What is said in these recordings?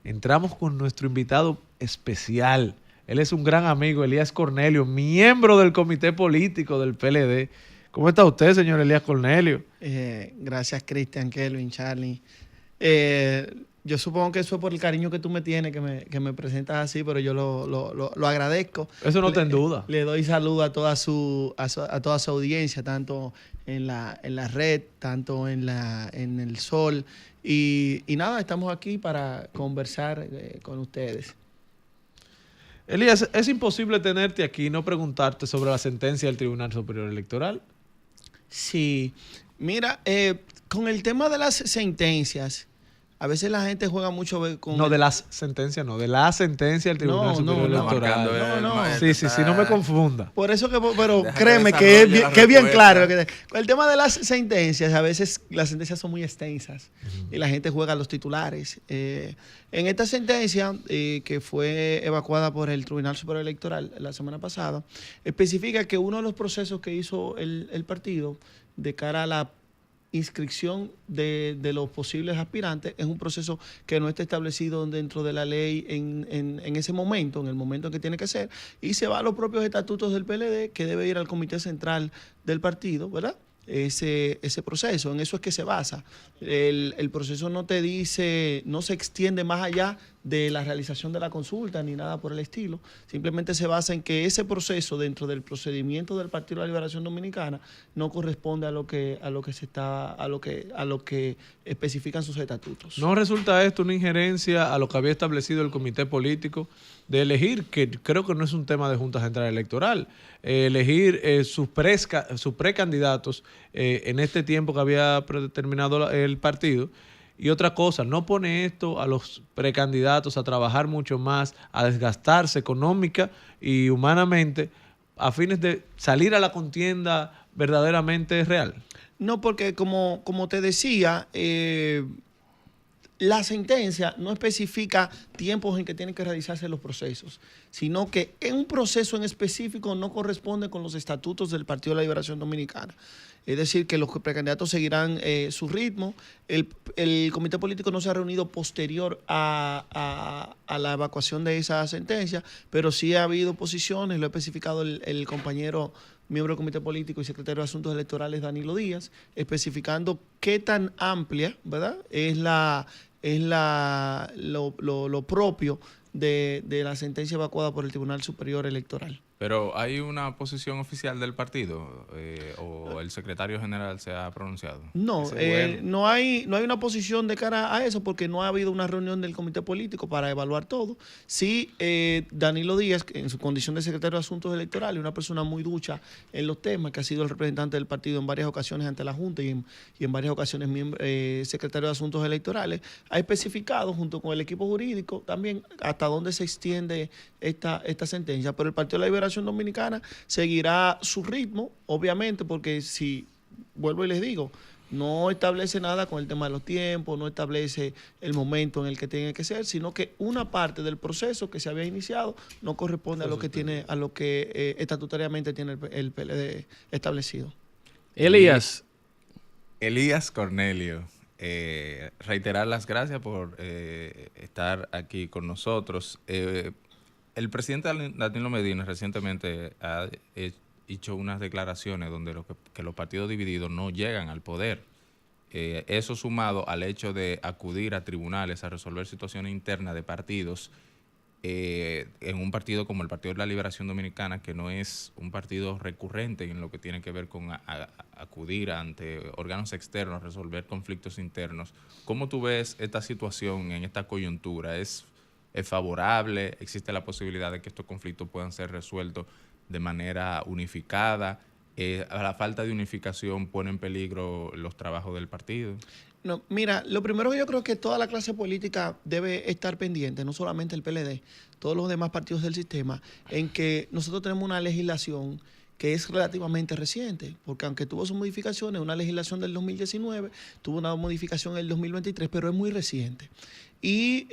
entramos con nuestro invitado especial. Él es un gran amigo, Elías Cornelio, miembro del comité político del PLD. ¿Cómo está usted, señor Elías Cornelio? Gracias, Cristian, Kelvin, Charlie. Yo supongo que eso es por el cariño que tú me tienes, que me presentas así, pero yo lo agradezco. Eso no está en duda. Le doy salud a toda a toda su audiencia, tanto en la red, tanto en el Sol. Y nada, estamos aquí para conversar con ustedes. Elías, es imposible tenerte aquí y no preguntarte sobre la sentencia del Tribunal Superior Electoral. Sí, mira, con el tema de las sentencias, a veces la gente juega mucho con... No, de las sentencias, no, de la sentencia del Tribunal Superior Electoral. No. Sí, no me confunda. Por eso que, pero créeme que es bien claro. Con el tema de las sentencias, a veces las sentencias son muy extensas y la gente juega a los titulares. En esta sentencia, que fue evacuada por el Tribunal Superior Electoral la semana pasada, especifica que uno de los procesos que hizo el partido de cara a la inscripción de los posibles aspirantes es un proceso que no está establecido dentro de la ley en ese momento, en el momento en que tiene que ser, y se va a los propios estatutos del PLD, que debe ir al comité central del partido, ¿verdad? Ese proceso, en eso es que se basa. El proceso no te dice, no se extiende más allá de la realización de la consulta ni nada por el estilo, simplemente se basa en que ese proceso dentro del procedimiento del Partido de la Liberación Dominicana no corresponde a lo que especifican sus estatutos. ¿No resulta esto una injerencia a lo que había establecido el comité político de elegir, que creo que no es un tema de Junta Central Electoral, elegir sus precandidatos en este tiempo que había predeterminado el partido? Y otra cosa, no pone esto a los precandidatos a trabajar mucho más, a desgastarse económica y humanamente a fines de salir a la contienda verdaderamente real. No, porque como te decía, la sentencia no especifica tiempos en que tienen que realizarse los procesos, sino que en un proceso en específico no corresponde con los estatutos del Partido de la Liberación Dominicana. Es decir, que los precandidatos seguirán su ritmo. El comité político no se ha reunido posterior a la evacuación de esa sentencia, pero sí ha habido posiciones, lo ha especificado el compañero miembro del comité político y secretario de Asuntos Electorales, Danilo Díaz, especificando qué tan amplia, ¿verdad?, es lo propio de la sentencia evacuada por el Tribunal Superior Electoral. Pero ¿hay una posición oficial del partido o el secretario general se ha pronunciado? No, no hay una posición de cara a eso porque no ha habido una reunión del comité político para evaluar todo. Sí, Danilo Díaz, en su condición de secretario de Asuntos Electorales, una persona muy ducha en los temas, que ha sido el representante del partido en varias ocasiones ante la Junta y en varias ocasiones secretario de Asuntos Electorales, ha especificado junto con el equipo jurídico también hasta dónde se extiende esta sentencia. Pero el Partido de la Liberación Dominicana seguirá su ritmo, obviamente, porque si, vuelvo y les digo, no establece nada con el tema de los tiempos, no establece el momento en el que tiene que ser, sino que una parte del proceso que se había iniciado no corresponde a lo que estatutariamente tiene el PLD establecido. Elías Cornelio, reiterar las gracias por estar aquí con nosotros. El presidente Danilo Medina recientemente ha hecho unas declaraciones donde que los partidos divididos no llegan al poder. Eso sumado al hecho de acudir a tribunales a resolver situaciones internas de partidos en un partido como el Partido de la Liberación Dominicana, que no es un partido recurrente en lo que tiene que ver con acudir ante órganos externos, resolver conflictos internos. ¿Cómo tú ves esta situación en esta coyuntura? ¿Es favorable? ¿Existe la posibilidad de que estos conflictos puedan ser resueltos de manera unificada? ¿A la falta de unificación pone en peligro los trabajos del partido? No, mira, lo primero que yo creo que toda la clase política debe estar pendiente, no solamente el PLD, todos los demás partidos del sistema, en que nosotros tenemos una legislación que es relativamente reciente, porque aunque tuvo sus modificaciones, una legislación del 2019, tuvo una modificación en el 2023, pero es muy reciente. Y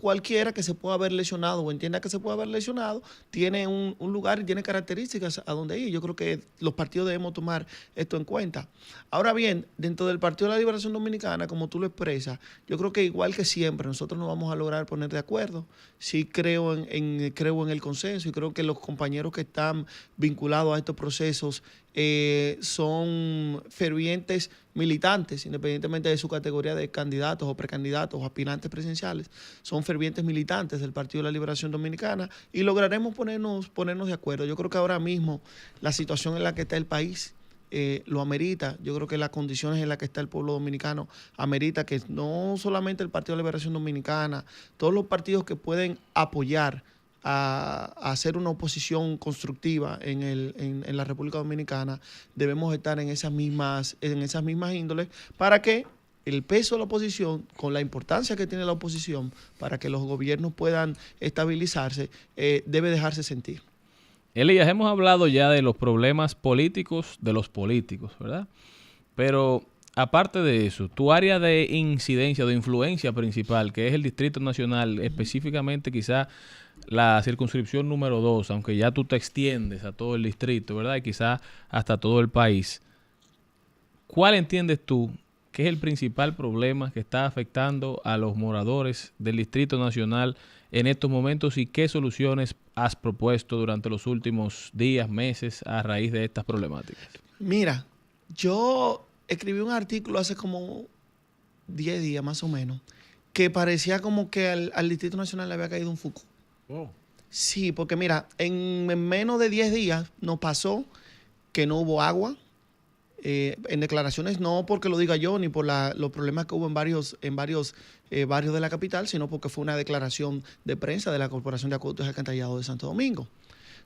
cualquiera que se pueda haber lesionado o entienda que se pueda haber lesionado, tiene un lugar y tiene características a donde ir. Yo creo que los partidos debemos tomar esto en cuenta. Ahora bien, dentro del Partido de la Liberación Dominicana, como tú lo expresas, yo creo que igual que siempre, nosotros no vamos a lograr poner de acuerdo. Sí creo creo en el consenso y creo que los compañeros que están vinculados a estos procesos son fervientes militantes, independientemente de su categoría de candidatos o precandidatos o aspirantes presidenciales, son fervientes militantes del Partido de la Liberación Dominicana y lograremos ponernos de acuerdo. Yo creo que ahora mismo la situación en la que está el país lo amerita. Yo creo que las condiciones en las que está el pueblo dominicano amerita que no solamente el Partido de la Liberación Dominicana, todos los partidos que pueden apoyar a hacer una oposición constructiva en la República Dominicana, debemos estar en esas mismas índoles para que el peso de la oposición, con la importancia que tiene la oposición para que los gobiernos puedan estabilizarse, debe dejarse sentir. Elías, hemos hablado ya de los problemas políticos de los políticos, ¿verdad? Pero aparte de eso, tu área de incidencia, de influencia principal, que es el Distrito Nacional, específicamente quizá la circunscripción número 2, aunque ya tú te extiendes a todo el distrito, ¿verdad? Y quizá hasta todo el país. ¿Cuál entiendes tú que es el principal problema que está afectando a los moradores del Distrito Nacional en estos momentos y qué soluciones has propuesto durante los últimos días, meses, a raíz de estas problemáticas? Mira, yo escribí un artículo hace como 10 días más o menos, que parecía como que al Distrito Nacional le había caído un Foucault. Oh. Sí, porque mira, en menos de 10 días nos pasó que no hubo agua. En declaraciones, no porque lo diga yo, ni por los problemas que hubo en varios barrios de la capital, sino porque fue una declaración de prensa de la Corporación de Acueductos y Alcantarillados de Santo Domingo.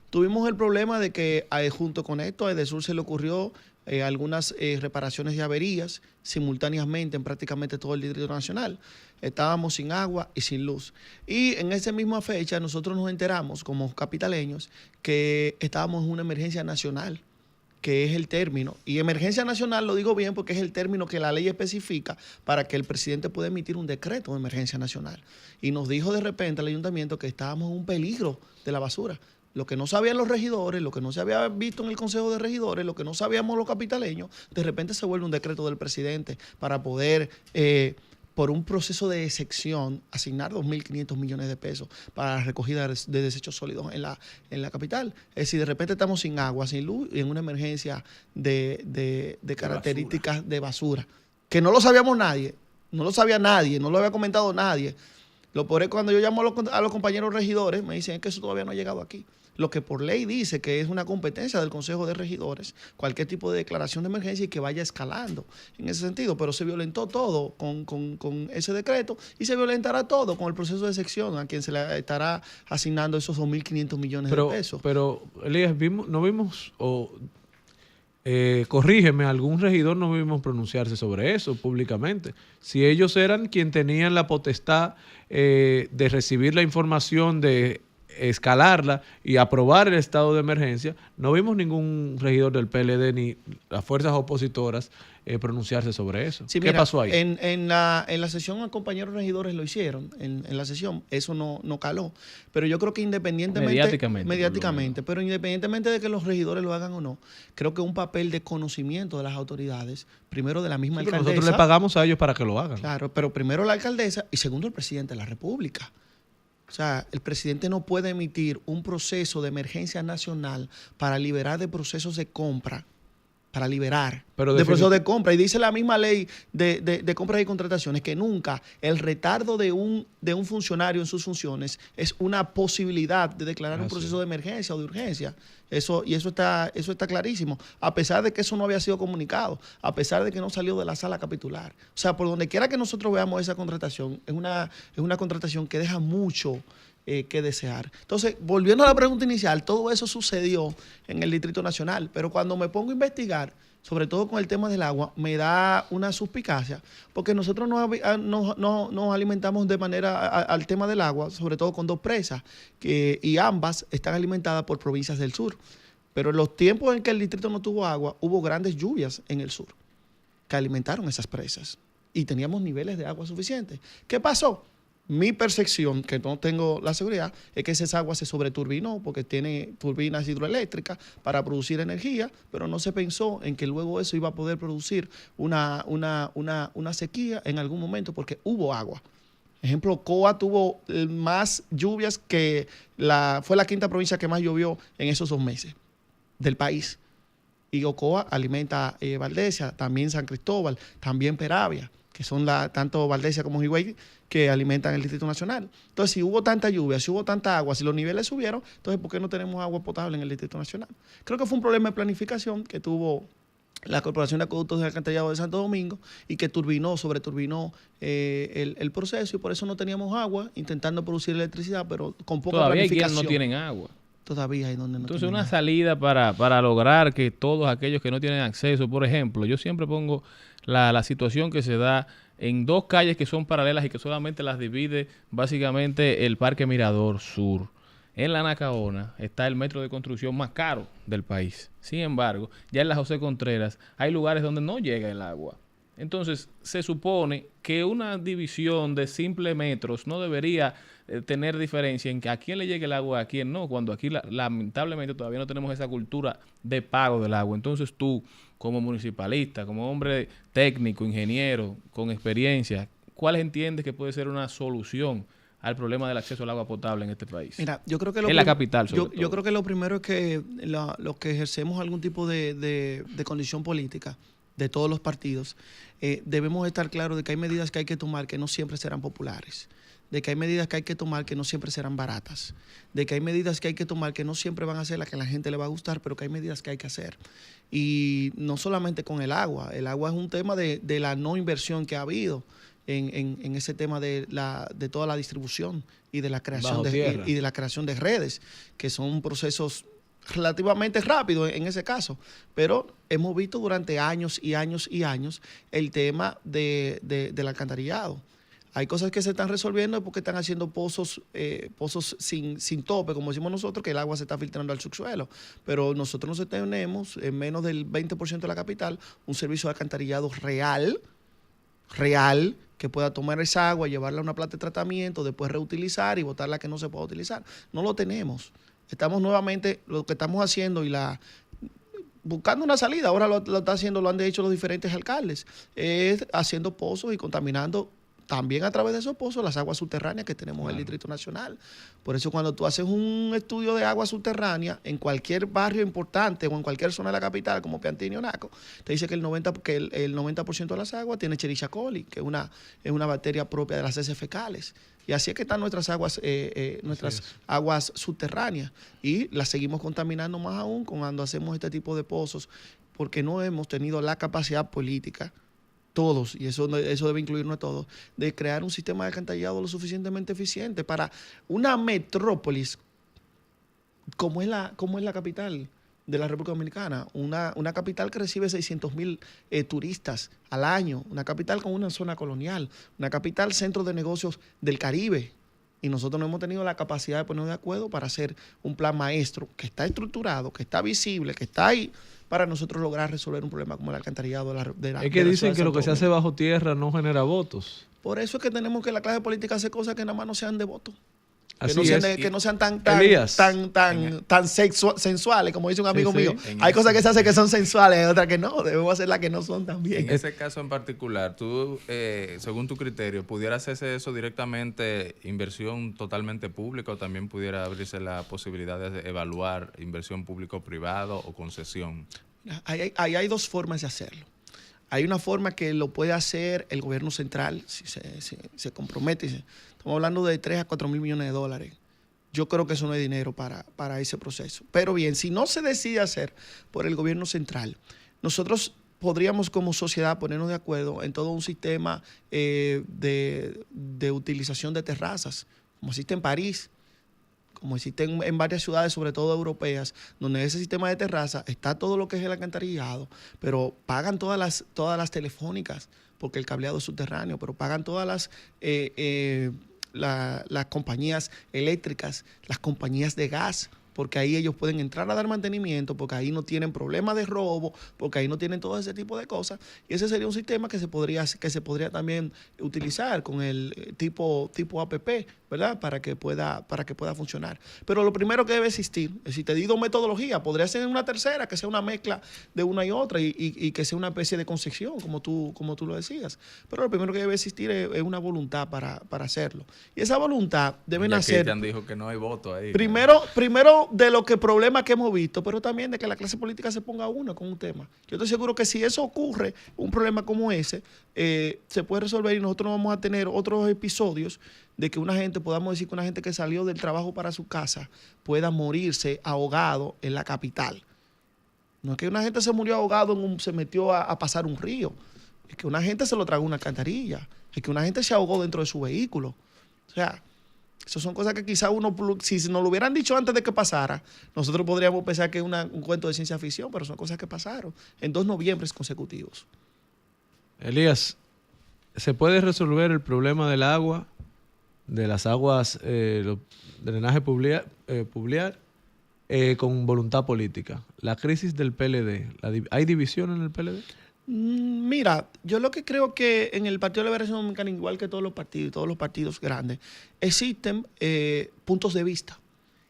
Tuvimos el problema de que junto con esto a Edesur se le ocurrió algunas reparaciones y averías simultáneamente en prácticamente todo el Distrito Nacional. Estábamos sin agua y sin luz. Y en esa misma fecha nosotros nos enteramos como capitaleños que estábamos en una emergencia nacional, que es el término. Y emergencia nacional lo digo bien porque es el término que la ley especifica para que el presidente pueda emitir un decreto de emergencia nacional. Y nos dijo de repente al ayuntamiento que estábamos en un peligro de la basura. Lo que no sabían los regidores, lo que no se había visto en el Consejo de Regidores, lo que no sabíamos los capitaleños, de repente se vuelve un decreto del presidente para poder, por un proceso de sección, asignar 2.500 millones de pesos para la recogida de desechos sólidos en la capital. Es decir, de repente estamos sin agua, sin luz y en una emergencia de características de basura, que no lo sabíamos nadie, no lo sabía nadie, no lo había comentado nadie. Lo peor es cuando yo llamo a los compañeros regidores, me dicen que eso todavía no ha llegado aquí. Lo que por ley dice que es una competencia del Consejo de Regidores, cualquier tipo de declaración de emergencia y que vaya escalando en ese sentido, pero se violentó todo con ese decreto y se violentará todo con el proceso de sección a quien se le estará asignando esos 2.500 millones de pesos. Pero, Elías, corrígeme, algún regidor no vimos pronunciarse sobre eso públicamente. Si ellos eran quienes tenían la potestad de recibir la información, de escalarla y aprobar el estado de emergencia, no vimos ningún regidor del PLD ni las fuerzas opositoras pronunciarse sobre eso. Sí, ¿Qué pasó ahí? En la sesión, los compañeros regidores lo hicieron, en la sesión, eso no caló. Pero yo creo que mediáticamente, pero independientemente de que los regidores lo hagan o no, creo que un papel de conocimiento de las autoridades, primero de la misma alcaldesa. Nosotros le pagamos a ellos para que lo hagan. Claro, pero primero la alcaldesa y segundo el presidente de la República. O sea, el presidente no puede emitir un proceso de emergencia nacional para liberar de procesos de compra, de procesos de compra. Y dice la misma ley de compras y contrataciones que nunca el retardo de un funcionario en sus funciones es una posibilidad de declarar un proceso de emergencia o de urgencia. Eso está clarísimo, a pesar de que eso no había sido comunicado, a pesar de que no salió de la sala capitular. O sea, por donde quiera que nosotros veamos esa contratación, es una contratación que deja mucho que desear. Entonces, volviendo a la pregunta inicial, todo eso sucedió en el Distrito Nacional, pero cuando me pongo a investigar, sobre todo con el tema del agua, me da una suspicacia, porque nosotros nos alimentamos de manera al tema del agua, sobre todo con 2 presas, y ambas están alimentadas por provincias del sur. Pero en los tiempos en que el distrito no tuvo agua, hubo grandes lluvias en el sur que alimentaron esas presas y teníamos niveles de agua suficientes. ¿Qué pasó? Mi percepción, que no tengo la seguridad, es que esa agua se sobreturbinó porque tiene turbinas hidroeléctricas para producir energía, pero no se pensó en que luego eso iba a poder producir una sequía en algún momento porque hubo agua. Ejemplo, Coa tuvo más lluvias que fue la quinta provincia que más llovió en esos 2 meses del país. Y Ocoa alimenta Valdesia, también San Cristóbal, también Peravia, que son tanto Valdesia como Higüey, que alimentan el Distrito Nacional. Entonces, si hubo tanta lluvia, si hubo tanta agua, si los niveles subieron, entonces, ¿por qué no tenemos agua potable en el Distrito Nacional? Creo que fue un problema de planificación que tuvo la Corporación de Acueductos de Alcantarillado de Santo Domingo y que sobreturbinó el proceso, y por eso no teníamos agua, intentando producir electricidad, pero con poca Todavía hay planificación. quienes no tienen agua. Todavía hay donde no Entonces, tienen una agua. salida para lograr que todos aquellos que no tienen acceso, por ejemplo, yo siempre pongo la situación que se da en 2 calles que son paralelas y que solamente las divide básicamente el Parque Mirador Sur. En la Nacaona está el metro de construcción más caro del país. Sin embargo, ya en la José Contreras hay lugares donde no llega el agua. Entonces, se supone que una división de simples metros no debería tener diferencia en que a quién le llegue el agua y a quién no, cuando aquí lamentablemente todavía no tenemos esa cultura de pago del agua. Entonces tú, como municipalista, como hombre técnico, ingeniero, con experiencia, ¿cuál entiendes que puede ser una solución al problema del acceso al agua potable en este país? Mira, yo creo que en la capital, sobre todo. Yo creo que lo primero es que los que ejercemos algún tipo de condición política de todos los partidos, debemos estar claros de que hay medidas que hay que tomar que no siempre serán populares, de que hay medidas que hay que tomar que no siempre serán baratas, de que hay medidas que hay que tomar que no siempre van a ser las que a la gente le va a gustar, pero que hay medidas que hay que hacer. Y no solamente con el agua es un tema de la no inversión que ha habido en ese tema de toda la distribución y de la creación de la creación de redes, que son procesos relativamente rápidos en ese caso, pero hemos visto durante años y años y años el tema del alcantarillado. Hay cosas que se están resolviendo porque están haciendo pozos sin tope, como decimos nosotros, que el agua se está filtrando al subsuelo. Pero nosotros no tenemos, en menos del 20% de la capital, un servicio de alcantarillado real, que pueda tomar esa agua, llevarla a una planta de tratamiento, después reutilizar y botar la que no se pueda utilizar. No lo tenemos. Estamos nuevamente, lo que estamos haciendo buscando una salida, ahora lo han hecho los diferentes alcaldes, es haciendo pozos y contaminando también a través de esos pozos las aguas subterráneas que tenemos en el Distrito Nacional. Por eso cuando tú haces un estudio de agua subterránea en cualquier barrio importante o en cualquier zona de la capital, como Piantini o Naco, te dice que el 90% de las aguas tiene Escherichia coli, que es una bacteria propia de las heces fecales. Y así es que están nuestras aguas subterráneas. Y las seguimos contaminando más aún cuando hacemos este tipo de pozos, porque no hemos tenido la capacidad política, todos, y eso debe incluirnos a todos, de crear un sistema de alcantarillado lo suficientemente eficiente para una metrópolis como es la capital de la República Dominicana, una capital que recibe 600,000 turistas al año, una capital con una zona colonial, una capital centro de negocios del Caribe. Y nosotros no hemos tenido la capacidad de ponernos de acuerdo para hacer un plan maestro que está estructurado, que está visible, que está ahí, para nosotros lograr resolver un problema como el alcantarillado de la Es que dicen que lo que se hace bajo tierra no genera votos. Por eso es que tenemos que la clase política hacer cosas que nada más no sean de voto. Que no sean tan sensuales, como dice un amigo mío. Hay cosas que se hacen que son sensuales, otras que no. Debemos hacer las que no son también. En ese caso en particular, tú, según tu criterio, ¿pudiera hacerse eso directamente, inversión totalmente pública, o también pudiera abrirse la posibilidad de evaluar inversión público-privado o concesión? Ahí hay 2 formas de hacerlo. Hay una forma que lo puede hacer el gobierno central, si se compromete. Estamos hablando de 3 a 4 mil millones de dólares. Yo creo que eso no es dinero para ese proceso. Pero bien, si no se decide hacer por el gobierno central, nosotros podríamos como sociedad ponernos de acuerdo en todo un sistema de utilización de terrazas, como existe en París, como existe en varias ciudades, sobre todo europeas, donde ese sistema de terraza está todo lo que es el alcantarillado, pero pagan todas las telefónicas, porque el cableado es subterráneo, pero pagan todas las compañías eléctricas, las compañías de gas, porque ahí ellos pueden entrar a dar mantenimiento, porque ahí no tienen problemas de robo, porque ahí no tienen todo ese tipo de cosas. Y ese sería un sistema que se podría también utilizar con el tipo APP, ¿verdad? Para que pueda funcionar. Pero lo primero que debe existir, si te di 2 metodologías, podría ser una tercera, que sea una mezcla de una y otra y que sea una especie de concesión, como tú lo decías. Pero lo primero que debe existir es una voluntad para hacerlo. Y esa voluntad debe nacer... Cristian dijo que no hay voto ahí. Primero de los problemas que hemos visto, pero también de que la clase política se ponga una con un tema. Yo estoy seguro que si eso ocurre, un problema como ese, se puede resolver y nosotros no vamos a tener otros episodios de que podamos decir que una gente que salió del trabajo para su casa pueda morirse ahogado en la capital. No es que una gente se murió ahogado, se metió a pasar un río. Es que una gente se lo tragó una alcantarilla. Es que una gente se ahogó dentro de su vehículo. O sea, esas son cosas que quizá si nos lo hubieran dicho antes de que pasara, nosotros podríamos pensar que es un cuento de ciencia ficción, pero son cosas que pasaron en 2 noviembres consecutivos. Elías, ¿se puede resolver el problema del agua, de las aguas, drenaje pluvial, con voluntad política? La crisis del PLD, ¿hay división en el PLD? Mira, yo lo que creo que en el Partido de Liberación Dominicana, igual que todos los partidos grandes, existen puntos de vista.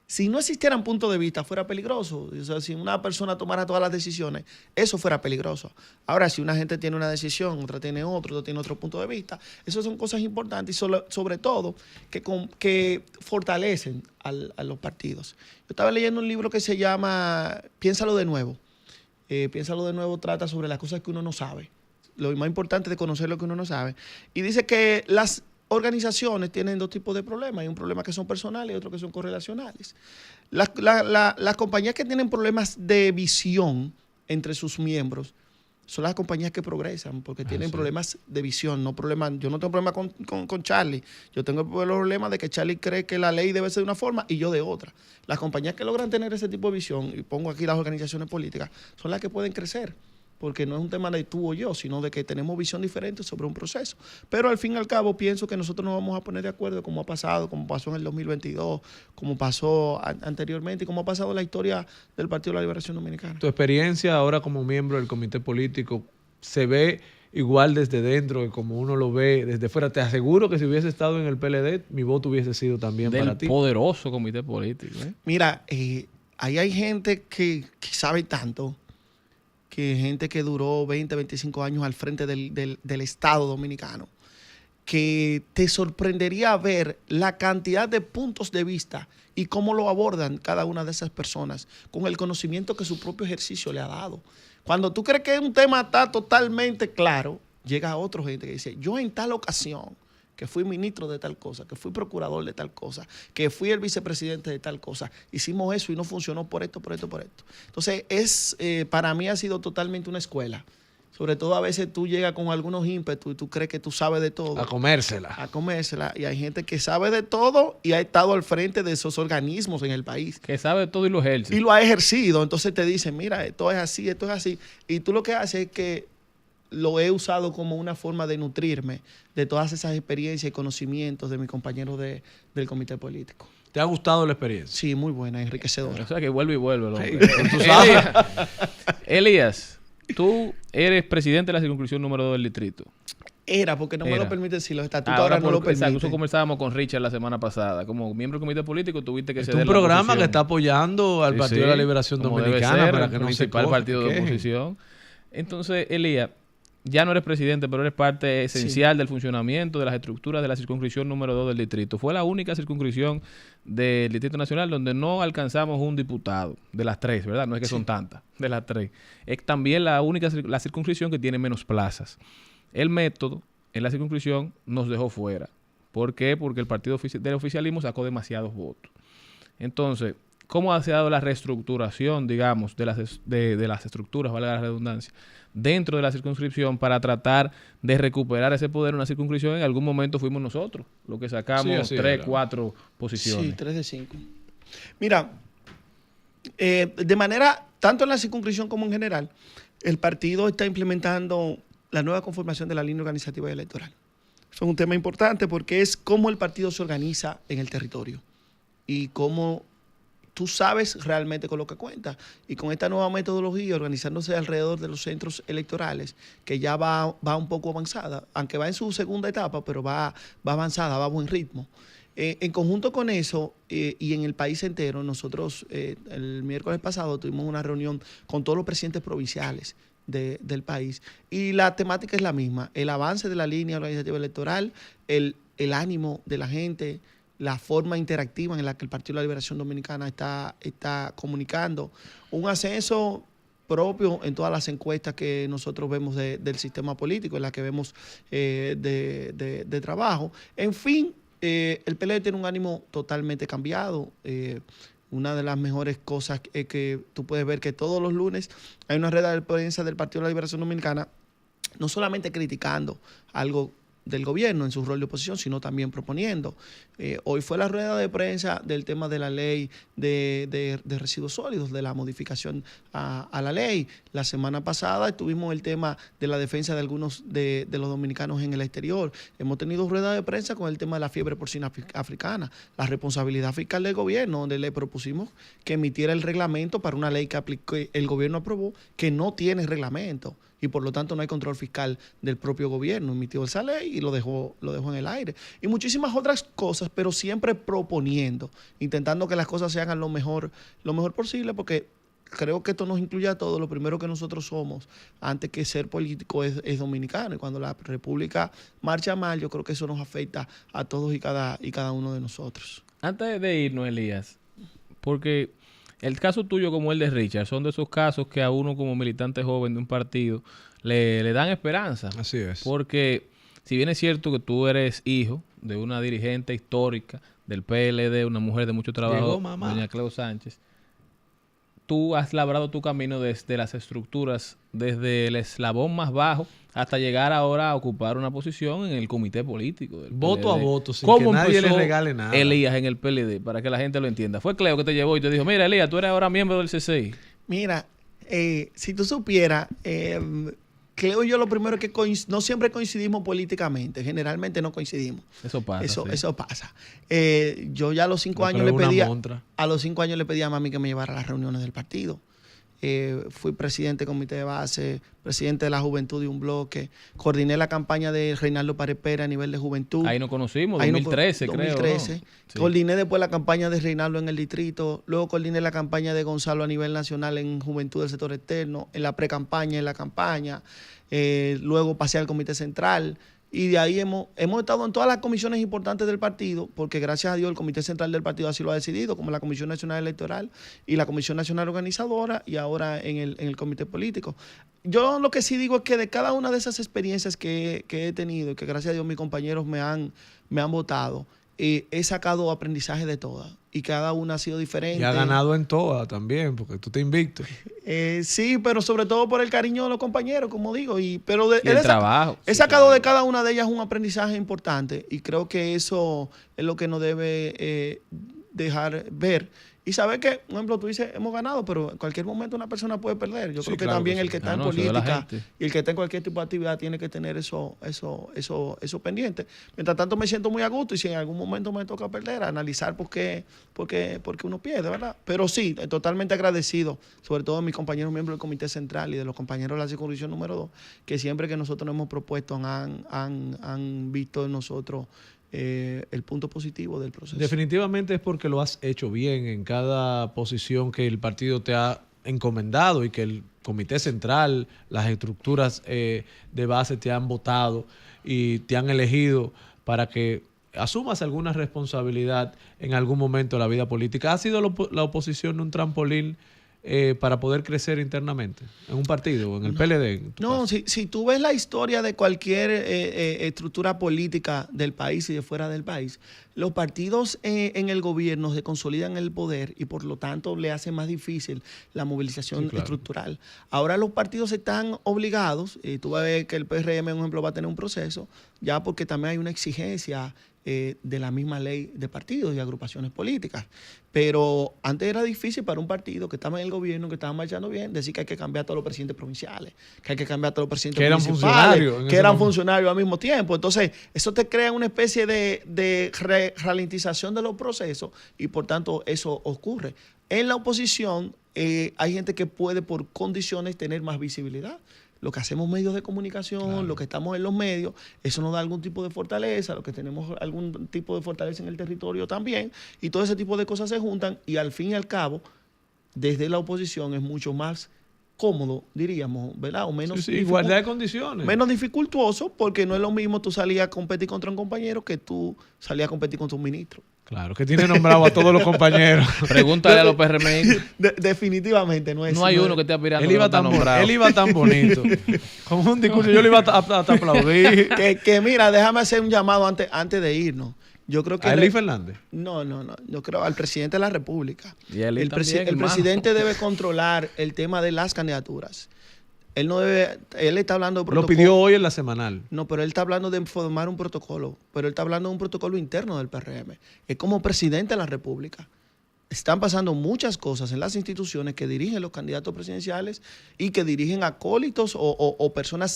Si no existieran puntos de vista, fuera peligroso. O sea, si una persona tomara todas las decisiones, eso fuera peligroso. Ahora, si una gente tiene una decisión, otra tiene otro tiene otro punto de vista, eso son cosas importantes y sobre todo que fortalecen a los partidos. Yo estaba leyendo un libro que se llama Piénsalo de nuevo. Piénsalo de nuevo trata sobre las cosas que uno no sabe. Lo más importante es conocer lo que uno no sabe. Y dice que las organizaciones tienen 2 tipos de problemas. Hay un problema que son personales y otro que son correlacionales. Las compañías que tienen problemas de visión entre sus miembros son las compañías que progresan porque tienen problemas de visión, no problemas. Yo no tengo problema con Charlie. Yo tengo el problema de que Charlie cree que la ley debe ser de una forma y yo de otra. Las compañías que logran tener ese tipo de visión, y pongo aquí las organizaciones políticas, son las que pueden crecer. Porque no es un tema de tú o yo, sino de que tenemos visión diferente sobre un proceso. Pero al fin y al cabo pienso que nosotros nos vamos a poner de acuerdo como ha pasado, como pasó en el 2022, como pasó anteriormente y como ha pasado en la historia del Partido de la Liberación Dominicana. Tu experiencia ahora como miembro del comité político se ve igual desde dentro que como uno lo ve desde fuera. Te aseguro que si hubiese estado en el PLD, mi voto hubiese sido también para ti. Del poderoso comité político. Mira, ahí hay gente que sabe tanto, que gente que duró 20, 25 años al frente del Estado dominicano, que te sorprendería ver la cantidad de puntos de vista y cómo lo abordan cada una de esas personas con el conocimiento que su propio ejercicio le ha dado. Cuando tú crees que un tema está totalmente claro, llega otra gente que dice, yo en tal ocasión, que fui ministro de tal cosa, que fui procurador de tal cosa, que fui el vicepresidente de tal cosa, hicimos eso y no funcionó por esto. Entonces, para mí ha sido totalmente una escuela. Sobre todo a veces tú llegas con algunos ímpetus y tú crees que tú sabes de todo. A comérsela. Y hay gente que sabe de todo y ha estado al frente de esos organismos en el país. Que sabe de todo y lo ejerce. Y lo ha ejercido. Entonces te dicen, mira, esto es así. Y tú lo que haces es que lo he usado como una forma de nutrirme de todas esas experiencias y conocimientos de mis compañeros del comité político. ¿Te ha gustado la experiencia? Sí, muy buena, enriquecedora. O sea que vuelve y vuelve. Sí, tú sabes. Elías, tú eres presidente de la circunscripción número 2 del distrito. Era, porque no me lo permiten si los estatutos ahora no lo permiten. Incluso conversábamos con Richard la semana pasada. Como miembro del comité político tuviste que ceder un programa que está apoyando al Partido de la Liberación Dominicana para que no se principal partido de oposición. Entonces, Elías, ya no eres presidente, pero eres parte esencial del funcionamiento de las estructuras de la circunscripción número 2 del distrito. Fue la única circunscripción del Distrito Nacional donde no alcanzamos un diputado, de las 3, ¿verdad? No es que son tantas, de las 3. Es también la circunscripción que tiene menos plazas. El método en la circunscripción nos dejó fuera. ¿Por qué? Porque el partido del oficialismo sacó demasiados votos. Entonces, ¿cómo se ha dado la reestructuración, digamos, de las estructuras, valga la redundancia, dentro de la circunscripción para tratar de recuperar ese poder en una circunscripción? En algún momento fuimos nosotros los que sacamos 3, 4 posiciones. Sí, 3 de 5. Mira, de manera, tanto en la circunscripción como en general, el partido está implementando la nueva conformación de la línea organizativa y electoral. Eso es un tema importante porque es cómo el partido se organiza en el territorio y cómo tú sabes realmente con lo que cuentas. Y con esta nueva metodología, organizándose alrededor de los centros electorales, que ya va un poco avanzada, aunque va en su segunda etapa, pero va avanzada, va a buen ritmo. En conjunto con eso, y en el país entero, nosotros el miércoles pasado tuvimos una reunión con todos los presidentes provinciales del país, y la temática es la misma: el avance de la línea organizativa electoral, el ánimo de la gente, la forma interactiva en la que el Partido de la Liberación Dominicana está comunicando, un ascenso propio en todas las encuestas que nosotros vemos del sistema político, en la que vemos de trabajo. En fin, el PLD tiene un ánimo totalmente cambiado. Una de las mejores cosas es que tú puedes ver que todos los lunes hay una rueda de prensa del Partido de la Liberación Dominicana, no solamente criticando algo del gobierno en su rol de oposición, sino también proponiendo. Hoy fue la rueda de prensa del tema de la ley de residuos sólidos, de la modificación a la ley. La semana pasada tuvimos el tema de la defensa de algunos de los dominicanos en el exterior. Hemos tenido rueda de prensa con el tema de la fiebre porcina africana, la responsabilidad fiscal del gobierno, donde le propusimos que emitiera el reglamento para una ley que el gobierno aprobó, que no tiene reglamento, y por lo tanto no hay control fiscal del propio gobierno. Emitió esa ley y lo dejó en el aire. Y muchísimas otras cosas, pero siempre proponiendo, intentando que las cosas se hagan lo mejor posible, porque creo que esto nos incluye a todos. Lo primero que nosotros somos, antes que ser político, es dominicano. Y cuando la República marcha mal, yo creo que eso nos afecta a todos y cada uno de nosotros. Antes de irnos, Elías, porque el caso tuyo como el de Richard son de esos casos que a uno como militante joven de un partido le dan esperanza. Así es. Porque si bien es cierto que tú eres hijo de una dirigente histórica del PLD, una mujer de mucho trabajo, doña Cleo Sánchez, tú has labrado tu camino desde las estructuras, desde el eslabón más bajo hasta llegar ahora a ocupar una posición en el comité político del voto PLD. a voto, sin que nadie le regale nada. Elías en el PLD, para que la gente lo entienda? Fue Cleo que te llevó y te dijo: mira, Elías, tú eres ahora miembro del CCI. Mira, si tú supieras, Cleo y yo lo primero es que no siempre coincidimos políticamente, generalmente no coincidimos. Eso pasa. Eso pasa. Yo ya a los 5 años le pedía a mami que me llevara a las reuniones del partido. Fui presidente del comité de base, presidente de la juventud de un bloque, coordiné la campaña de Reinaldo Pared Pérez a nivel de juventud. Ahí nos conocimos, 2013 creo. 2013. ¿No? Sí. Coordiné después la campaña de Reinaldo en el distrito, luego coordiné la campaña de Gonzalo a nivel nacional en juventud del sector externo, en la pre-campaña, en la campaña, luego pasé al comité central. Y de ahí hemos estado en todas las comisiones importantes del partido, porque gracias a Dios el Comité Central del partido así lo ha decidido, como la Comisión Nacional Electoral y la Comisión Nacional Organizadora, y ahora en el Comité Político. Yo lo que sí digo es que de cada una de esas experiencias que he tenido, y que gracias a Dios mis compañeros me han votado, he sacado aprendizaje de todas, y cada una ha sido diferente. Y ha ganado en todas también, porque tú te invicto. Sí, pero sobre todo por el cariño de los compañeros, como digo. Pero el trabajo. He sacado de cada una de ellas un aprendizaje importante, y creo que eso es lo que nos debe dejar ver. Y saber que, por ejemplo, tú dices, hemos ganado, pero en cualquier momento una persona puede perder. Yo creo que también el que está en política y el que está en cualquier tipo de actividad tiene que tener eso pendiente. Mientras tanto, me siento muy a gusto, y si en algún momento me toca perder, analizar por qué uno pierde, ¿verdad? Pero sí, totalmente agradecido, sobre todo a mis compañeros miembros del Comité Central y de los compañeros de la circunscripción número 2, que siempre que nosotros nos hemos propuesto han visto en nosotros el punto positivo del proceso. Definitivamente es porque lo has hecho bien en cada posición que el partido te ha encomendado, y que el Comité Central, las estructuras de base te han votado y te han elegido para que asumas alguna responsabilidad en algún momento de la vida política. ¿Ha sido la oposición un trampolín para poder crecer internamente en un partido, en el PLD? No, si tú ves la historia de cualquier estructura política del país y de fuera del país, los partidos en el gobierno se consolidan en el poder, y por lo tanto le hace más difícil la movilización estructural. Ahora los partidos están obligados, y tú vas a ver que el PRM, por ejemplo, va a tener un proceso, ya porque también hay una exigencia de la misma ley de partidos y agrupaciones políticas. Pero antes era difícil para un partido que estaba en el gobierno, que estaba marchando bien, decir que hay que cambiar a todos los presidentes provinciales, que hay que cambiar a todos los presidentes municipales, que eran funcionarios al mismo tiempo. Entonces, eso te crea una especie de ralentización de los procesos y por tanto eso ocurre. En la oposición hay gente que puede por condiciones tener más visibilidad. Lo que hacemos medios de comunicación, claro, lo que estamos en los medios, eso nos da algún tipo de fortaleza, lo que tenemos algún tipo de fortaleza en el territorio también, y todo ese tipo de cosas se juntan y al fin y al cabo, desde la oposición es mucho más cómodo, diríamos, ¿verdad? O menos igualdad de condiciones. Menos dificultoso, porque no es lo mismo tú salías a competir contra un compañero que tú salías a competir contra un ministro. Claro, que tiene nombrado a todos los compañeros. Pregúntale a los PRMI. Definitivamente no es. No hay uno que esté aspirando. Él iba tan bonito. Con un discurso yo le iba a aplaudir. que mira, déjame hacer un llamado antes de irnos. Yo creo que ¿A Eli Fernández? No. Yo creo al presidente de la República. Y el presidente debe controlar el tema de las candidaturas. Él está hablando de protocolo. Lo pidió hoy en la semanal. No, pero él está hablando de formar un protocolo. Pero él está hablando de un protocolo interno del PRM. Es como presidente de la República. Están pasando muchas cosas en las instituciones que dirigen los candidatos presidenciales y que dirigen acólitos o personas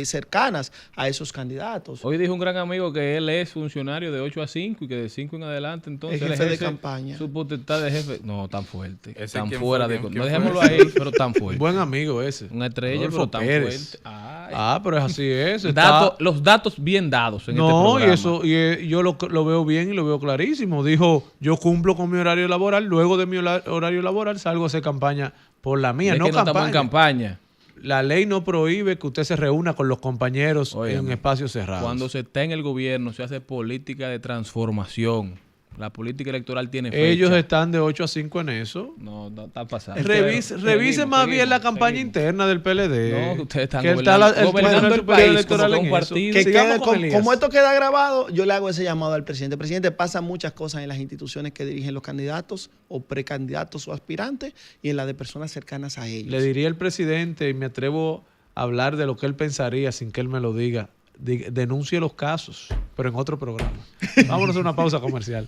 cercanas a esos candidatos. Hoy dijo un gran amigo que él es funcionario de 8 a 5 y que de 5 en adelante entonces es jefe de campaña. Su potestad de jefe. No, tan fuerte. Tan fuera de... No dejémoslo ahí, pero tan fuerte. Buen amigo ese. Una estrella, Rodolfo pero tan Pérez. fuerte. Pero es así es. Los datos bien dados en este programa. Y yo lo veo bien y lo veo clarísimo. Dijo, yo cumplo con mi horario laboral, luego de mi horario laboral salgo a hacer campaña por la mía, no estamos en campaña. La ley no prohíbe que usted se reúna con los compañeros en espacios cerrados. Cuando se está en el gobierno se hace política de transformación. La política electoral tiene fecha. Ellos están de 8 a 5 en eso. No está pasando. Revise más bien la campaña interna del PLD. No, ustedes están gobernando el país electoral en partido. Como esto queda grabado, yo le hago ese llamado al presidente. Presidente, pasan muchas cosas en las instituciones que dirigen los candidatos o precandidatos o aspirantes y en la de personas cercanas a ellos. Le diría al presidente, y me atrevo a hablar de lo que él pensaría sin que él me lo diga, denuncie los casos, pero en otro programa. Vámonos a una pausa comercial.